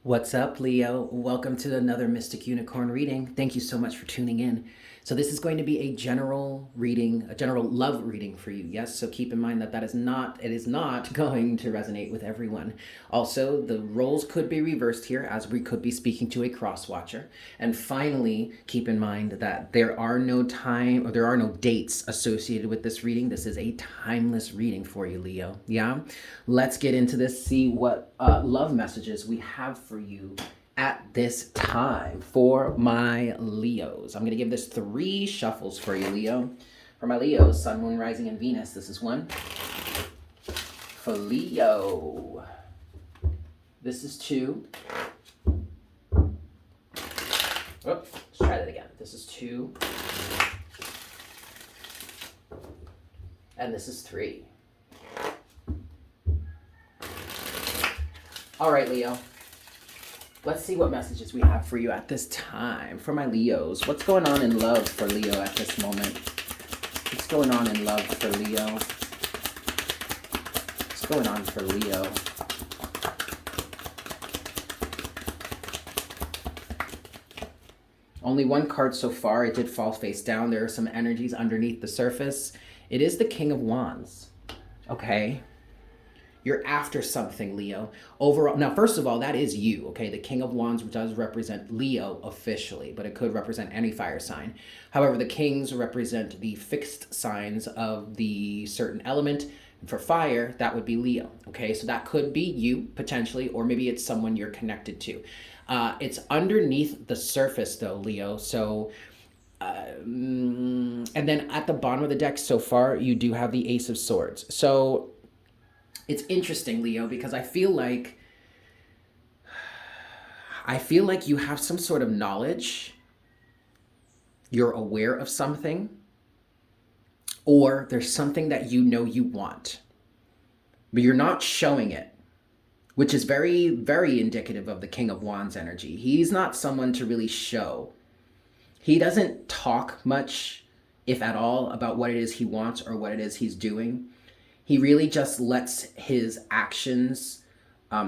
What's up, Leo? Welcome to another Mystic Unicorn reading. Thank you so much for tuning in. So this is going to be a general reading, a general love reading for you. Yes, so keep in mind that it is not going to resonate with everyone. Also, the roles could be reversed here as we could be speaking to a cross watcher. And finally, keep in mind that there are no dates associated with this reading. This is a timeless reading for you, Leo. Yeah? Let's get into this, see what love messages we have for you at this time for my Leos. I'm going to give this 3 shuffles for you, Leo. For my Leos, Sun, Moon, Rising, and Venus, this is 1. For Leo, this is 2. Let's try that again. This is 2. And this is 3. All right, Leo. Let's see what messages we have for you at this time. For my Leos, what's going on in love for Leo at this moment? What's going on in love for Leo? What's going on for Leo? Only 1 card so far. It did fall face down. There are some energies underneath the surface. It is the King of Wands. Okay. You're after something, Leo. Overall, now, first of all, that is you, okay? The King of Wands does represent Leo officially, but it could represent any fire sign. However, the Kings represent the fixed signs of the certain element. And for fire, that would be Leo, okay? So that could be you, potentially, or maybe it's someone you're connected to. It's underneath the surface, though, Leo, so... and then at the bottom of the deck so far, you do have the Ace of Swords. So... it's interesting, Leo, because I feel like you have some sort of knowledge. You're aware of something, or there's something that you know you want, but you're not showing it, which is very, very indicative of the King of Wands energy. He's not someone to really show. He doesn't talk much, if at all, about what it is he wants or what it is he's doing. He really just lets his actions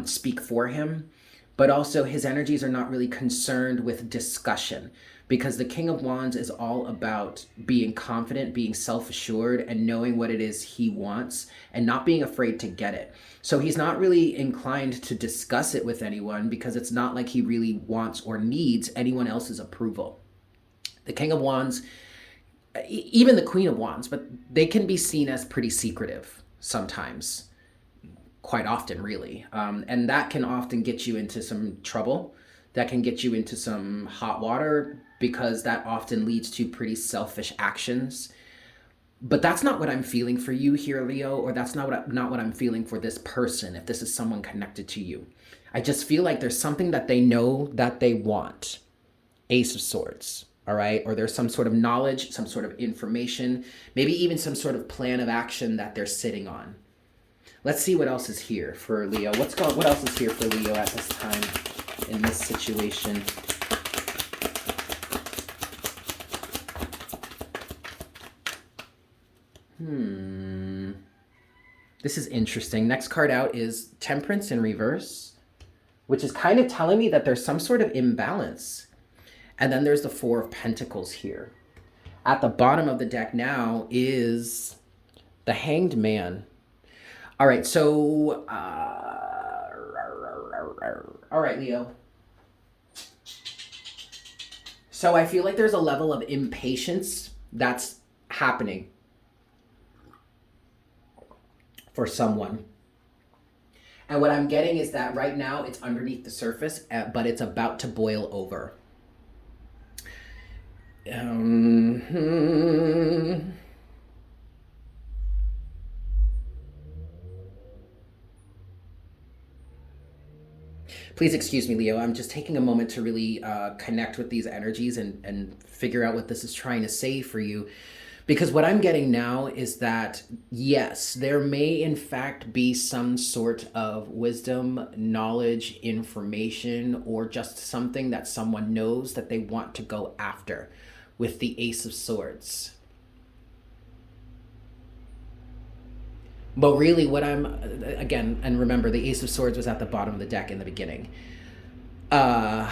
speak for him, but also his energies are not really concerned with discussion, because the King of Wands is all about being confident, being self-assured, and knowing what it is he wants and not being afraid to get it. So he's not really inclined to discuss it with anyone, because it's not like he really wants or needs anyone else's approval. The King of Wands, even the Queen of Wands, but they can be seen as pretty secretive. Sometimes, quite often, really. And that can often get you into some trouble. That can get you into some hot water, because that often leads to pretty selfish actions. But that's not what I'm feeling for you here, Leo, or that's not what I'm feeling for this person, if this is someone connected to you. I just feel like there's something that they know that they want. Ace of Swords. All right, or there's some sort of knowledge, some sort of information, maybe even some sort of plan of action that they're sitting on. Let's see what else is here for Leo. What else is here for Leo at this time in this situation? This is interesting. Next card out is Temperance in reverse, which is kind of telling me that there's some sort of imbalance. And then there's the 4 of Pentacles here. At the bottom of the deck now is the Hanged Man. All right, so... all right, Leo. So I feel like there's a level of impatience that's happening for someone. And what I'm getting is that right now it's underneath the surface, but it's about to boil over. Please excuse me, Leo. I'm just taking a moment to really connect with these energies and figure out what this is trying to say for you. Because what I'm getting now is that, yes, there may in fact be some sort of wisdom, knowledge, information, or just something that someone knows that they want to go after with the Ace of Swords. But really what I'm, again, and remember the Ace of Swords was at the bottom of the deck in the beginning. Uh,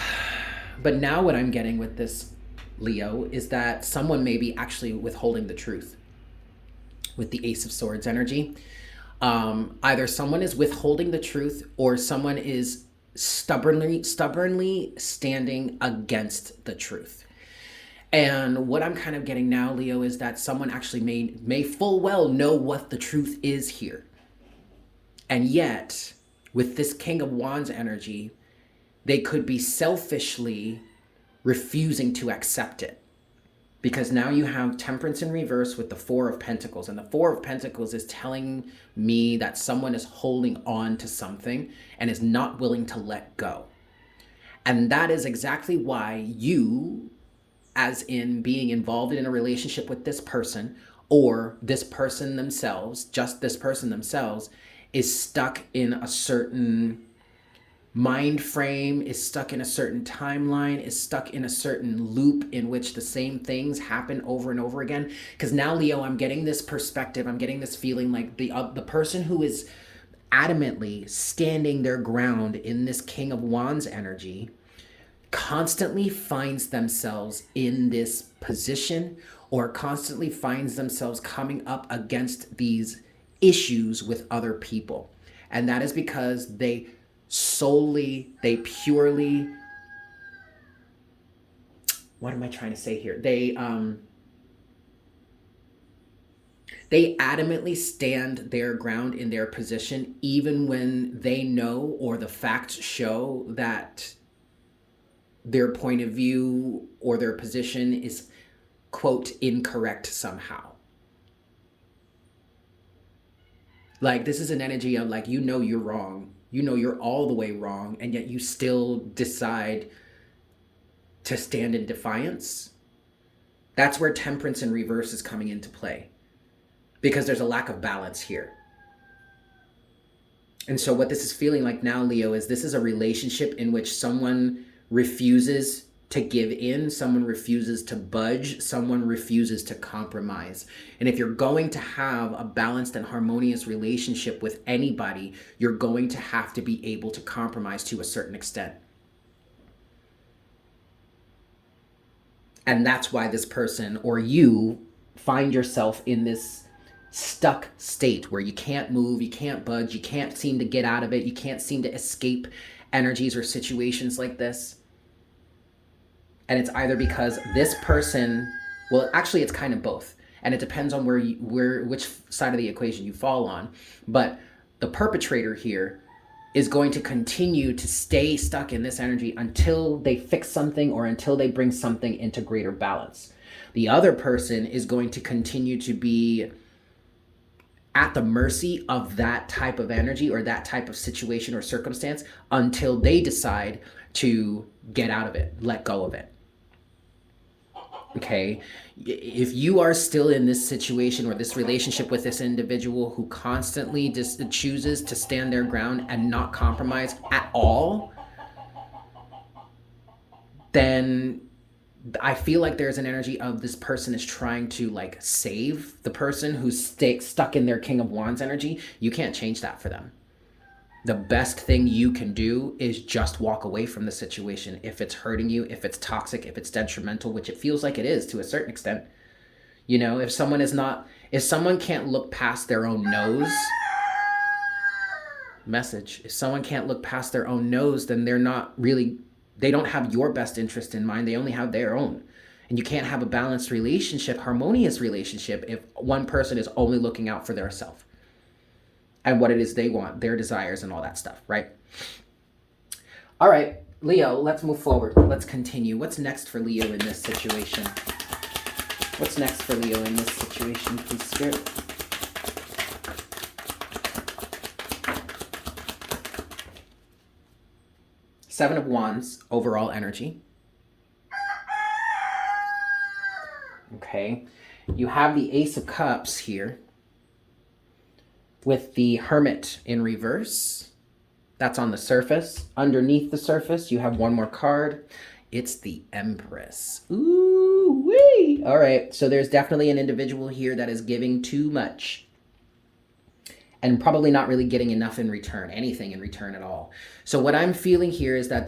but now what I'm getting with this, Leo, is that someone may be actually withholding the truth with the Ace of Swords energy. Either someone is withholding the truth or someone is stubbornly standing against the truth. And what I'm kind of getting now, Leo, is that someone actually may full well know what the truth is here. And yet, with this King of Wands energy, they could be selfishly refusing to accept it. Because now you have Temperance in reverse with the Four of Pentacles. And the Four of Pentacles is telling me that someone is holding on to something and is not willing to let go. And that is exactly why you, as in being involved in a relationship with this person, or this person themselves, just this person themselves, is stuck in a certain mind frame, is stuck in a certain timeline, is stuck in a certain loop in which the same things happen over and over again. Because now, Leo, I'm getting this perspective, I'm getting this feeling like the person who is adamantly standing their ground in this King of Wands energy constantly finds themselves in this position, or constantly finds themselves coming up against these issues with other people. And that is because they purely, what am I trying to say here? They adamantly stand their ground in their position, even when they know, or the facts show, that their point of view or their position is, quote, incorrect somehow. Like, this is an energy of like, you're wrong. You're all the way wrong. And yet you still decide to stand in defiance. That's where Temperance in reverse is coming into play. Because there's a lack of balance here. And so what this is feeling like now, Leo, is this is a relationship in which someone refuses to give in, someone refuses to budge, someone refuses to compromise. And if you're going to have a balanced and harmonious relationship with anybody, you're going to have to be able to compromise to a certain extent. And that's why this person, or you, find yourself in this stuck state where you can't move, you can't budge, you can't seem to get out of it, you can't seem to escape energies or situations like this. And it's either because this person, well, actually it's kind of both. And it depends on which side of the equation you fall on. But the perpetrator here is going to continue to stay stuck in this energy until they fix something or until they bring something into greater balance. The other person is going to continue to be at the mercy of that type of energy or that type of situation or circumstance until they decide to get out of it, let go of it. Okay, if you are still in this situation or this relationship with this individual who constantly just chooses to stand their ground and not compromise at all, then I feel like there's an energy of this person is trying to like save the person who's stuck in their King of Wands energy. You can't change that for them. The best thing you can do is just walk away from the situation. If it's hurting you, if it's toxic, if it's detrimental, which it feels like it is to a certain extent. You know, if someone can't look past their own nose, if someone can't look past their own nose, then they don't have your best interest in mind. They only have their own. And you can't have a balanced relationship, harmonious relationship, if one person is only looking out for their self and what it is they want, their desires and all that stuff, right? All right, Leo, let's move forward. Let's continue. What's next for Leo in this situation? What's next for Leo in this situation, please, Spirit? Seven of Wands, overall energy. Okay. You have the Ace of Cups here with the Hermit in reverse. That's on the surface. Underneath the surface, you have one more card. It's the Empress. Ooh-wee! All right, so there's definitely an individual here that is giving too much. and probably not really getting enough in return, anything in return at all. So what I'm feeling here is that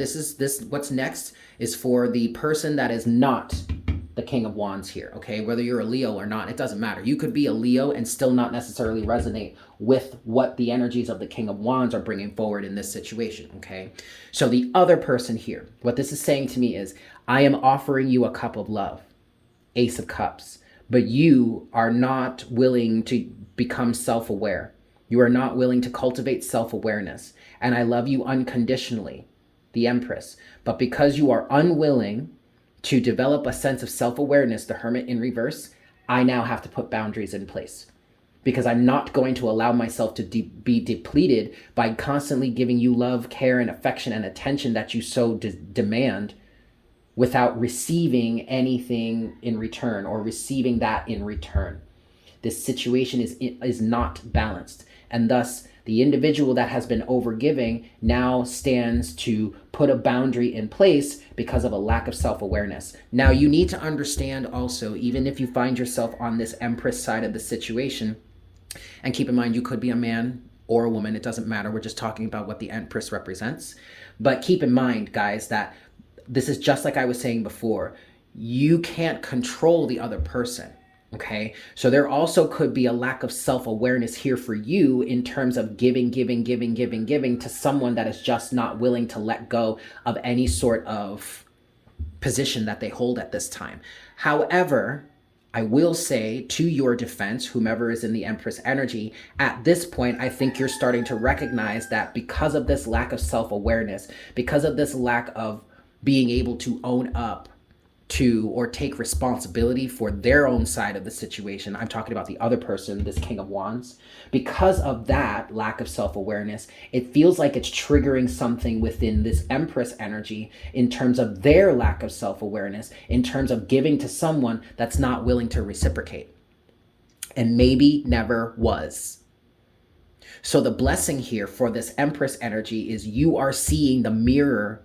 what's next is for the person that is not the King of Wands here, okay? Whether you're a Leo or not, it doesn't matter. You could be a Leo and still not necessarily resonate with what the energies of the King of Wands are bringing forward in this situation, okay? So the other person here, what this is saying to me is, I am offering you a cup of love, Ace of Cups, but you are not willing to become self-aware. You are not willing to cultivate self-awareness. And I love you unconditionally, the Empress. But because you are unwilling to develop a sense of self-awareness, the Hermit in reverse, I now have to put boundaries in place. Because I'm not going to allow myself to be depleted by constantly giving you love, care, and affection and attention that you so demand without receiving anything in return or receiving that in return. This situation is not balanced. And thus, the individual that has been overgiving now stands to put a boundary in place because of a lack of self-awareness. Now, you need to understand also, even if you find yourself on this Empress side of the situation, and keep in mind, you could be a man or a woman, it doesn't matter. We're just talking about what the Empress represents. But keep in mind, guys, that this is just like I was saying before. You can't control the other person, okay? So there also could be a lack of self-awareness here for you in terms of giving to someone that is just not willing to let go of any sort of position that they hold at this time. However, I will say to your defense, whomever is in the Empress energy, at this point, I think you're starting to recognize that because of this lack of self-awareness, because of this lack of being able to own up to or take responsibility for their own side of the situation. I'm talking about the other person, this King of Wands. Because of that lack of self-awareness, it feels like it's triggering something within this Empress energy in terms of their lack of self-awareness, in terms of giving to someone that's not willing to reciprocate and maybe never was. So the blessing here for this Empress energy is you are seeing the mirror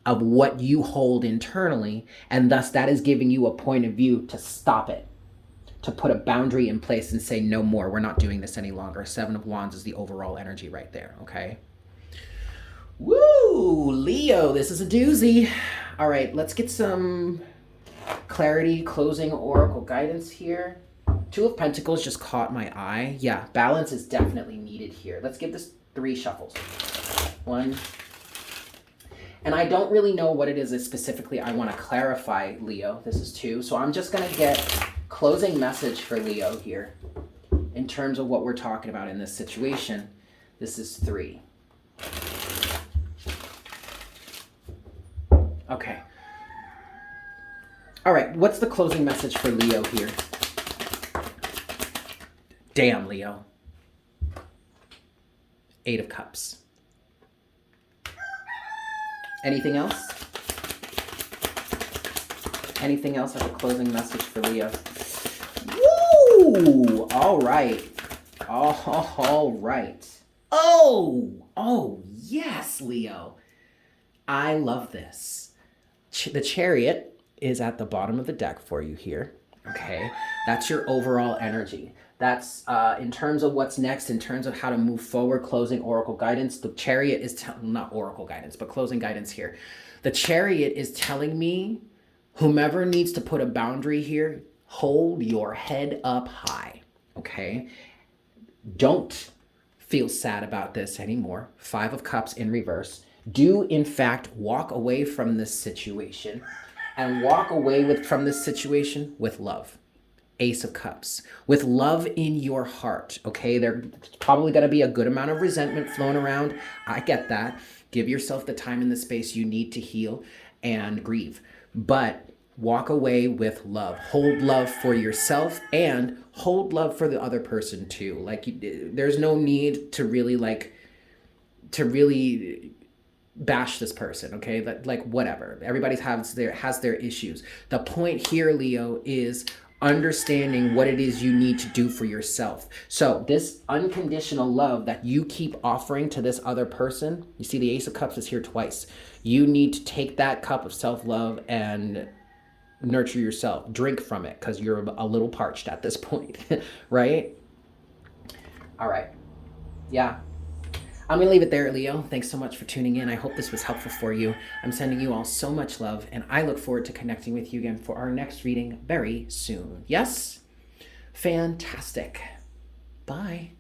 of what you hold internally, and thus that is giving you a point of view to stop it, to put a boundary in place and say, no more, we're not doing this any longer. Seven of Wands is the overall energy right there, okay? Woo, Leo, this is a doozy. All right, let's get some clarity, closing oracle guidance here. Two of Pentacles just caught my eye. Yeah, balance is definitely needed here. Let's give this 3 shuffles. 1, and I don't really know what it is that specifically I want to clarify, Leo. This is 2. So I'm just going to get closing message for Leo here in terms of what we're talking about in this situation. This is 3. Okay. All right. What's the closing message for Leo here? Damn, Leo. 8 of Cups. Anything else? Anything else as a closing message for Leo? Woo! All right. All right. Oh, yes, Leo. I love this. The Chariot is at the bottom of the deck for you here. Okay. That's your overall energy. That's in terms of what's next, in terms of how to move forward, closing oracle guidance. The Chariot is not oracle guidance, but closing guidance here. The Chariot is telling me whomever needs to put a boundary here, hold your head up high, okay? Don't feel sad about this anymore. 5 of Cups in reverse. Do, in fact, walk away from this situation and walk away from this situation with love. Ace of Cups, with love in your heart, okay? There's probably going to be a good amount of resentment flowing around. I get that. Give yourself the time and the space you need to heal and grieve. But walk away with love. Hold love for yourself and hold love for the other person too. Like, there's no need to really bash this person, okay? Like whatever. Everybody has their issues. The point here, Leo, is understanding what it is you need to do for yourself. So this unconditional love that you keep offering to this other person, you see the Ace of Cups is here twice. You need to take that cup of self-love and nurture yourself. Drink from it because you're a little parched at this point, right? All right. Yeah. I'm going to leave it there, Leo. Thanks so much for tuning in. I hope this was helpful for you. I'm sending you all so much love, and I look forward to connecting with you again for our next reading very soon. Yes? Fantastic. Bye.